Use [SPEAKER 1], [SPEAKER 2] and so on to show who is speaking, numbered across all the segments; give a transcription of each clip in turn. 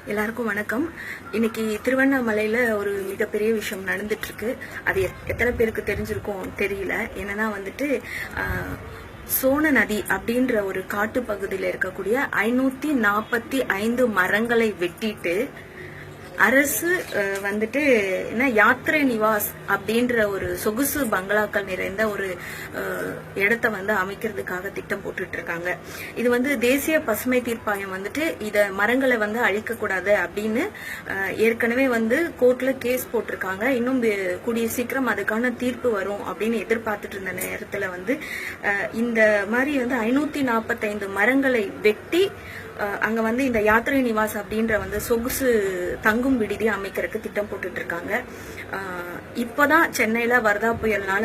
[SPEAKER 1] எல்லாருக்கும் வணக்கம். இன்னைக்கு திருவண்ணாமலையில ஒரு மிகப்பெரிய விஷயம் நடந்துட்டு இருக்கு. அது எத்தனை பேருக்கு தெரிஞ்சிருக்கும் தெரியல. என்னன்னா சோன நதி அப்படின்ற ஒரு காட்டு பகுதியில் இருக்கக்கூடிய 545 மரங்களை வெட்டிட்டு அரசு என்ன யாத்திரை நிவாஸ் அப்படின்ற ஒரு சொகுசு பங்களாக்கள் நிறைந்த ஒரு இடத்தை அமைக்கிறதுக்காக திட்டம் போட்டுட்டு இருக்காங்க. இது தேசிய பசுமை தீர்ப்பாயம் இத மரங்களை அழிக்க கூடாது அப்படின்னு ஏற்கனவே கோர்ட்ல கேஸ் போட்டிருக்காங்க. இன்னும் கூடிய சீக்கிரம் அதுக்கான தீர்ப்பு வரும் அப்படின்னு எதிர்பார்த்துட்டு இருந்த நேரத்துல இந்த மாதிரி 545 மரங்களை வெட்டி அங்க இந்த யாத்திரை நிவாஸ் அப்படின்ற சொகுசு தங்கும் விடுதி அமைக்கிறதுக்கு திட்டம் போட்டுட்டு இருக்காங்க. இப்பதான் சென்னையில வர்தா புயல்னால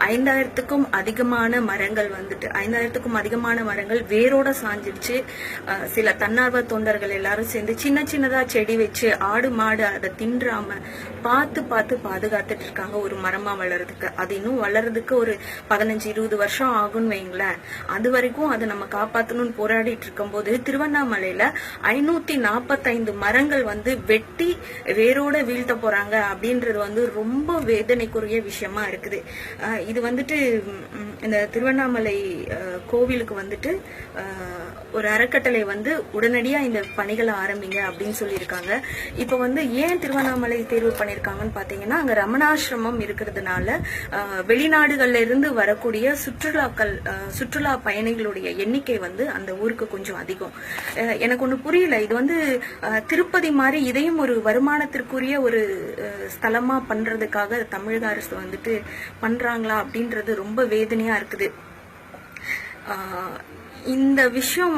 [SPEAKER 1] 5000க்கும் அதிகமான மரங்கள் 5000க்கும் மரங்கள் வேரோட சாஞ்சிடுச்சு. சில தன்னார்வ தொண்டர்கள் எல்லாரும் சேர்ந்து சின்ன சின்னதா செடி வச்சு ஆடு மாடு அதை தின்றாம பார்த்து பாதுகாத்துட்டு இருக்காங்க ஒரு மரமா வளர்றதுக்கு. அது இன்னும் வளர்றதுக்கு ஒரு 15-20 வருஷம் ஆகும்னு வைங்களேன். அது வரைக்கும் அதை நம்ம காப்பாற்றணும்னு போராடிட்டு இருக்கும் போது திருவண்ணாமலையில 545 மரங்கள் வெட்டி வேரோட வீழ்த்த போறாங்க அப்படின்றது ரொம்ப வேதனைக்குரிய விஷயமா இருக்குது. இது இந்த திருவண்ணாமலை கோவிலுக்கு ஒரு அறக்கட்டளை உடனடியா இந்த பணிகளை ஆரம்பிங்க அப்படின்னு சொல்லியிருக்காங்க. இப்ப ஏன் திருவண்ணாமலை தேர்வு பண்ணிருக்காங்கன்னு பாத்தீங்கன்னா, அங்க ரமணாசிரமம் இருக்கிறதுனால வெளிநாடுகள்ல இருந்து வரக்கூடிய சுற்றுலா பயணிகளுடைய எண்ணிக்கை அந்த ஊருக்கு கொஞ்சம் அதிகம். எனக்கு ஒண்ணு புரியல, இது திருப்பதி மாதிரி இதையும் ஒரு வருமானத்திற்குரிய ஒரு ஸ்தலமா பண்றதுக்காக தமிழக அரசு பண்றாங்களா அப்படின்றது ரொம்ப வேதனையா இருக்குது. இந்த விஷயம்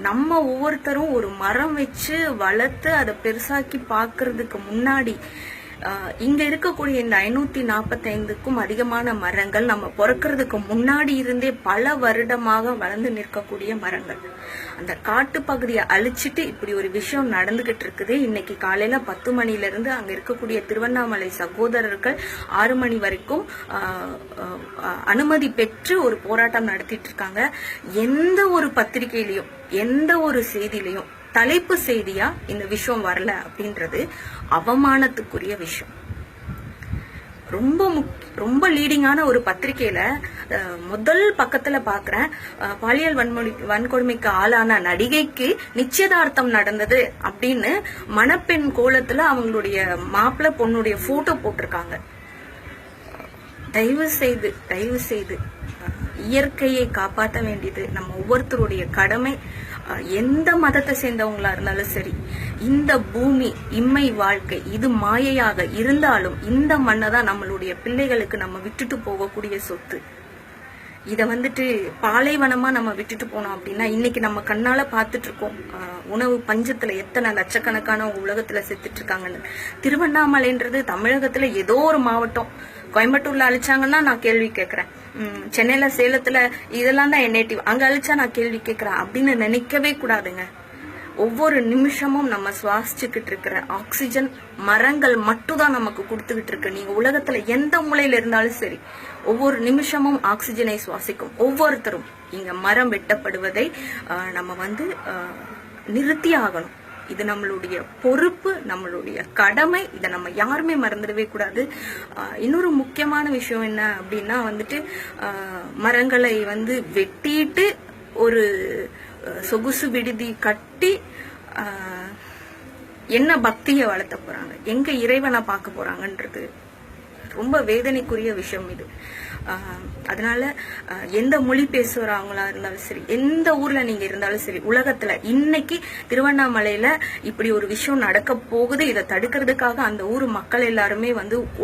[SPEAKER 1] நம்ம ஒவ்வொருத்தரும் ஒரு மரம் வச்சு வளர்த்து அதை பெருசாக்கி பாக்குறதுக்கு முன்னாடி இங்க இருக்கக்கூடிய இந்த 545க்கும் அதிகமான மரங்கள் நம்ம பிறக்கிறதுக்கு முன்னாடி இருந்தே பல வருடமாக வளர்ந்து நிற்கக்கூடிய மரங்கள். அந்த காட்டு பகுதியை அழிச்சிட்டு இப்படி ஒரு விஷயம் நடந்துகிட்டு இருக்குது. இன்னைக்கு காலையில 10 மணில இருந்து அங்க இருக்கக்கூடிய திருவண்ணாமலை சகோதரர்கள் 6 மணி வரைக்கும் அனுமதி பெற்று ஒரு போராட்டம் நடத்திட்டு இருக்காங்க. எந்த ஒரு பத்திரிகையிலையும் எந்த ஒரு செய்தியிலையும் தலைப்பு செய்தியா இந்த விஷயம் வரல அப்படின்றது அவமானத்துக்குரிய விஷயம். ரொம்ப லீடிங்கான ஒரு பத்திரிகையில முதல் பக்கத்துல பாக்குறேன், பாலியல் வன்கொடுமைக்கு ஆளான நடிகைக்கு நிச்சயதார்த்தம் நடந்தது அப்படின்னு மணப்பெண் கோலத்துல அவங்களுடைய மாப்பிள்ளை பொண்ணுடைய போட்டோ போட்டிருக்காங்க. தயவு செய்து இயற்கையை காப்பாற்ற வேண்டியது நம்ம ஒவ்வொருத்தருடைய கடமை. எந்த மதத்தை சேர்ந்தவங்களா இருந்தாலும் சரி, இந்த பூமி இம்மை வாழ்க்கை இது மாயையாக இருந்தாலும் இந்த மண்ணை தான் நம்மளுடைய பிள்ளைகளுக்கு நம்ம விட்டுட்டு போகக்கூடிய சொத்து. இத பாலைவனமா நம்ம விட்டுட்டு போனோம் அப்படின்னா இன்னைக்கு நம்ம கண்ணால பாத்துட்டு இருக்கோம் உணவு பஞ்சத்துல எத்தனை லட்சக்கணக்கான உலகத்துல செத்துட்டு இருக்காங்கன்னு. திருவண்ணாமலைன்றது தமிழகத்துல ஏதோ ஒரு மாவட்டம். கோயம்புத்தூர்ல அழிச்சாங்கன்னா நான் கேள்வி கேட்கிறேன், சென்னையில சேலத்துல இதெல்லாம் தான் நேட்டிவ், அங்க அழிச்சா நான் கேள்வி கேட்கிறேன் அப்படின்னு நினைக்கவே கூடாதுங்க. ஒவ்வொரு நிமிஷமும் நம்ம சுவாசிச்சுக்கிட்டு இருக்கிற ஆக்சிஜன் மரங்கள் மட்டும் தான் நமக்கு கொடுத்துக்கிட்டு இருக்கு. நீங்க உலகத்துல எந்த மூலையில இருந்தாலும் சரி, ஒவ்வொரு நிமிஷமும் ஆக்சிஜனை சுவாசிக்கும் ஒவ்வொருத்தரும். இங்க மரம் வெட்டப்படுவதை நம்ம நிறுத்தி ஆகணும். இது நம்மளுடைய பொறுப்பு, நம்மளுடைய கடமை. இதை நம்ம யாருமே மறந்துடவே கூடாது. இன்னொரு முக்கியமான விஷயம் என்ன அப்படின்னா மரங்களை வெட்டிட்டு ஒரு சொகுசு விடுதி கட்டி என்ன பக்தியை வளர்த்த போறாங்க, எங்க இறைவனை பார்க்க போறாங்கன்றது ரொம்ப வேதனைக்குரிய விஷயம் இது. அதனால எந்த மொழி பேசுறவங்களா இருந்தாலும் சரி, எந்த ஊர்ல நீங்க இருந்தாலும் சரி, உலகத்துல இன்னைக்கு திருவண்ணாமலையில இப்படி ஒரு விஷயம் நடக்க போகுது. இதை தடுக்கிறதுக்காக அந்த ஊர் மக்கள் எல்லாருமே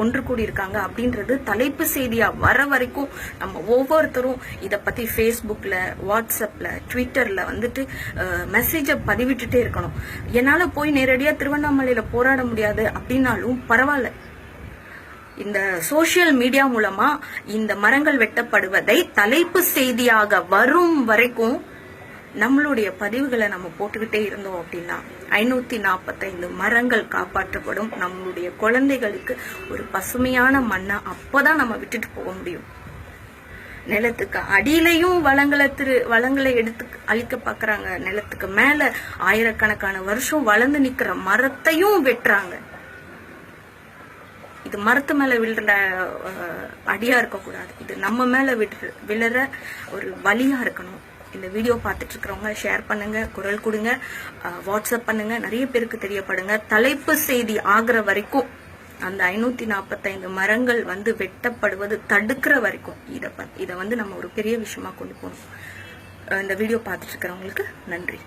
[SPEAKER 1] ஒன்று கூடி இருக்காங்க அப்படின்றது தலைப்பு செய்தியா வர வரைக்கும் நம்ம ஒவ்வொருத்தரும் இத பத்தி ஃபேஸ்புக்ல, வாட்ஸ்அப்ல, ட்விட்டர்ல மெசேஜ பதிவிட்டுட்டே இருக்கணும். என்னால போய் நேரடியா திருவண்ணாமலையில போராட முடியாது அப்படின்னாலும் பரவாயில்ல, இந்த சோசியல் மீடியா மூலமா இந்த மரங்கள் வெட்டப்படுவதை தலைப்பு செய்தியாக வரும் வரைக்கும் நம்மளுடைய பதிவுகளை நம்ம போட்டுக்கிட்டே இருந்தோம் அப்படின்னா 545 மரங்கள் காப்பாற்றப்படும். நம்மளுடைய குழந்தைகளுக்கு ஒரு பசுமையான மண்ணை அப்பதான் நம்ம விட்டுட்டு போக முடியும். நிலத்துக்கு அடியிலையும் வளங்களை எடுத்து அழிக்க பாக்குறாங்க. நிலத்துக்கு மேல ஆயிரக்கணக்கான வருஷம் வளர்ந்து நிக்கிற மரத்தையும் வெட்டுறாங்க. இது மரத்து மேல விழுற அடியா இருக்க கூடாது. இது நம்ம மேல விழுற ஒரு வலியா இருக்கணும். இந்த வீடியோ பார்த்துட்டு இருக்கிறவங்க ஷேர் பண்ணுங்க, குரல் கொடுங்க, வாட்ஸ்அப் பண்ணுங்க, நிறைய பேருக்கு தெரியப்படுங்க. தலைப்பு செய்தி ஆகிற வரைக்கும் அந்த 545 மரங்கள் வெட்டப்படுவது தடுக்கிற வரைக்கும் இதை நம்ம ஒரு பெரிய விஷயமா கொண்டு போகணும். இந்த வீடியோ பார்த்துட்டு இருக்கிறவங்களுக்கு நன்றி.